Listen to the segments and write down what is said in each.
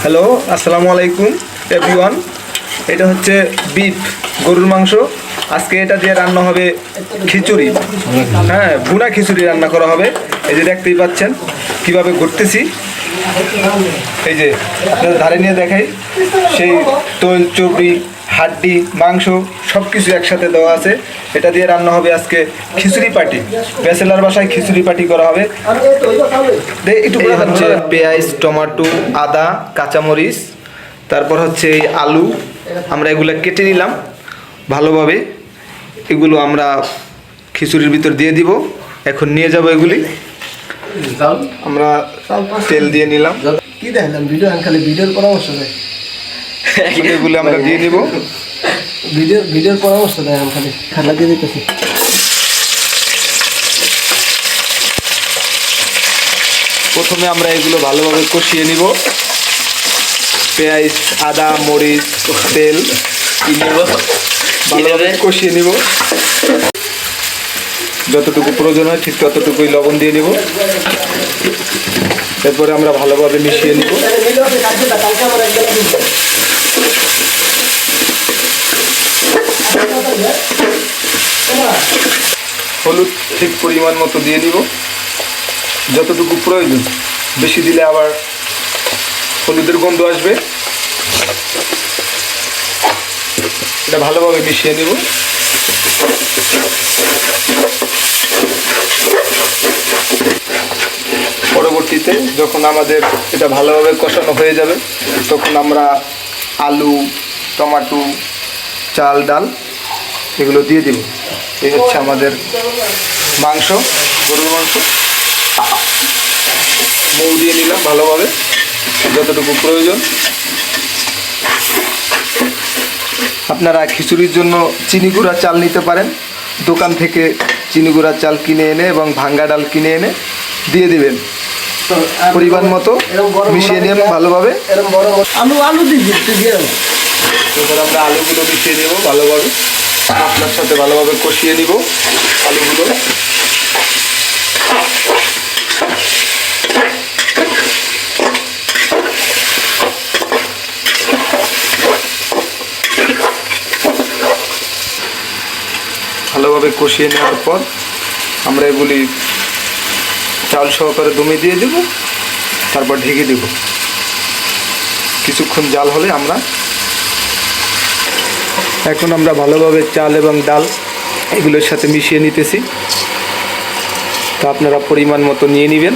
Hello, আসসালামু আলাইকুম everyone. এটা হচ্ছে বিফ গরুর মাংস। আজকে এটা দিয়ে রান্না হবে খিচুড়ি। হ্যাঁ, ভুনা খিচুড়ি রান্না করা হবে। এই যে দেখতেই পাচ্ছেন কিভাবে ঘুরতেছি। এই যে আপনাদের ধারে নিয়ে দেখাই, সেই তৈল, চর্বি, হাড্ডি, মাংস সব কিছু একসাথে দেওয়া আছে। এটা দিয়ে রান্না হবে আজকে খিচুড়ি পার্টি। ব্যাচেলার বাসায় খিচুড়ি পার্টি করা হবে। একটু হচ্ছে পেঁয়াজ, টমেটো, আদা, কাঁচামরিচ, তারপর হচ্ছে এই আলু, আমরা এগুলো কেটে নিলাম ভালোভাবে। এগুলো আমরা খিচুড়ির ভিতর দিয়ে দিব। এখন নিয়ে যাব এগুলি। আমরা তেল দিয়ে নিলাম। কি দেখলাম ভিডিও, খালি ভিডিওর পরামর্শ দেয়। এগুলো আমরা দিয়ে নিব। ভিডিওর পরামর্শ দেয়, আমি খালি খালা দিয়ে দিতেছি। প্রথমে আমরা এগুলো ভালোভাবে কষিয়ে নিব। পেঁয়াজ, আদা, মরিচ, তেল ভালোভাবে কষিয়ে নিব। যতটুকু প্রয়োজন হয় ঠিক ততটুকুই লবণ দিয়ে নিব। এরপরে আমরা ভালোভাবে মিশিয়ে নিব। হলুদ ঠিক পরিমাণ মতো দিয়ে নিব, যতটুকু প্রয়োজন। বেশি দিলে আবার হলুদের গন্ধ আসবে। এটা ভালোভাবে মিশিয়ে নিব। পরবর্তীতে যখন আমাদের এটা ভালোভাবে কষানো হয়ে যাবে, তখন আমরা আলু, টমেটো, চাল, ডাল এগুলো দিয়ে দিব। এই হচ্ছে আমাদের মাংস, গরুর মাংস। মৌ দিয়ে নিলাম ভালোভাবে, যতটুকু প্রয়োজন। আপনারা খিচুড়ির জন্য চিনি গুঁড়া চাল নিতে পারেন। দোকান থেকে চিনি গুঁড়া চাল কিনে এনে এবং ভাঙ্গা ডাল কিনে এনে দিয়ে দিবেন। পরিমাণ মতো মিশিয়ে নিয়ে ভালোভাবে। আলু দিয়ে এরপর আমরা আলুগুলো মিশিয়ে নেব ভালোভাবে, মশলার সাথে ভালোভাবে কষিয়ে নিব আলুগুলো। ভালোভাবে কষিয়ে নেওয়ার পর আমরা এগুলি চাল সহকারে দমে দিয়ে দেব, তারপর ঢেকে দেব। কিছুক্ষণ জাল হলে এখন আমরা ভালোভাবে চাল এবং ডাল এগুলোর সাথে মিশিয়ে নিতেছি। তো আপনারা পরিমাণ মতো নিয়ে নেবেন।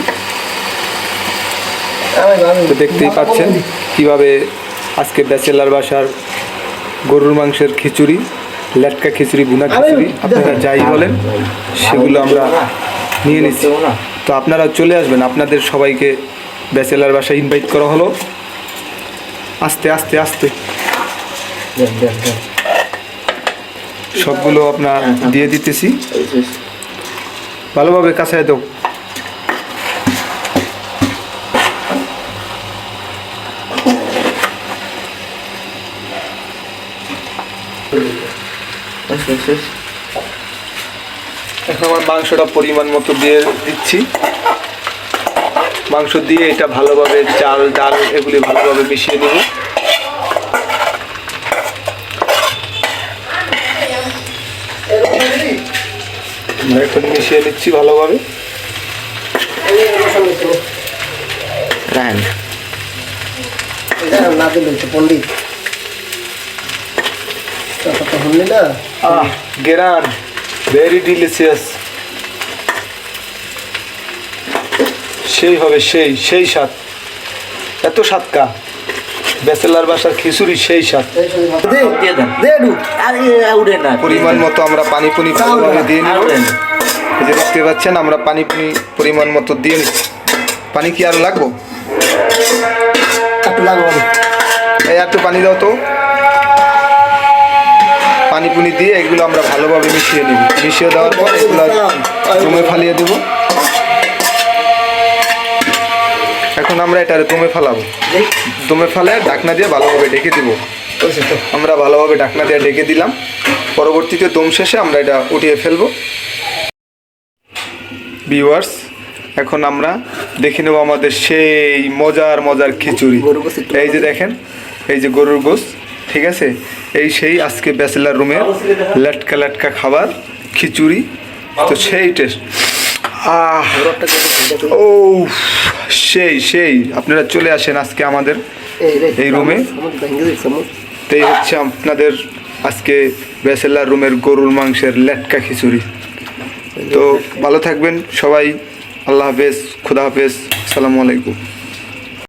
তো দেখতেই পাচ্ছেন কিভাবে আজকে ব্যাচেলার বাসার গরুর মাংসের খিচুড়ি, লেটকা খিচুড়ি, ভুনা খিচুড়ি, আপনারা যাই বলেন সেগুলো আমরা নিয়ে নিচ্ছি। তো আপনারা চলে আসবেন, আপনাদের সবাইকে ব্যাচেলার বাসায় ইনভাইট করা হলো। আস্তে আস্তে আস্তে সবগুলো আপনার দিয়ে দিতেছি। ভালোভাবে কাছায় দাও। এখন আমার মাংসটা পরিমাণ মতো দিয়ে দিচ্ছি। মাংস দিয়ে এটা ভালোভাবে চাল, ডাল এগুলি ভালোভাবে মিশিয়ে নেব। এখন মিশিয়ে নিচ্ছি ভালোভাবে। পন্ডিত গেরান ভেরি ডিলিশিয়াস। সেই হবে, সেই স্বাদ। এত স্বাদকা ব্যাচেলার বাসার খিচুড়ি, সেই স্বাদ। পরিমাণ মতো আমরা পানি ভালোভাবে দিয়ে নিব। এই যে দেখতে পাচ্ছেন আমরা পানি পরিমাণ মতো দিয়ে নিচ্ছি। পানি কি আর লাগবো? এই একটু পানি দাও তো। পানি দিয়ে এগুলো আমরা ভালোভাবে মিশিয়ে নিব। মিশিয়ে দেওয়ার পর এগুলো দমে ফালিয়ে দেব। এখন আমরা এটা দমে ফালাবো। দমে ফালে ঢাকনা দিয়ে ভালোভাবে ঢেকে দিব। আমরা ভালোভাবে ঢাকনা দিয়ে ঢেকে দিলাম। পরবর্তীতে দম শেষে আমরা এটা উঠিয়ে ফেলবো। ভিউয়ার্স, এখন আমরা দেখে নেব আমাদের সেই মজার মজার খিচুড়ি। গরুর গোশত একটু এই যে দেখেন, এই যে গরুর গোশত, ঠিক আছে, এই সেই আজকে ব্যাচেলার রুমের লাটকা লাটকা খাবার খিচুড়ি, তো সেই টেস্ট। গরুরটা কেটে ছেড়ে দাও। ও সেই সেই, আপনারা চলে আসেন আজকে আমাদের এই রুমে। চামচ ভেঙে দিই, চামচ। তো এই হচ্ছে আপনাদের আজকে ব্যাচেলার রুমের গরুর মাংসের লেটকা খিচুড়ি। তো ভালো থাকবেন সবাই, আল্লাহ হাফেজ, খুদা হাফেজ, আসসালামু আলাইকুম।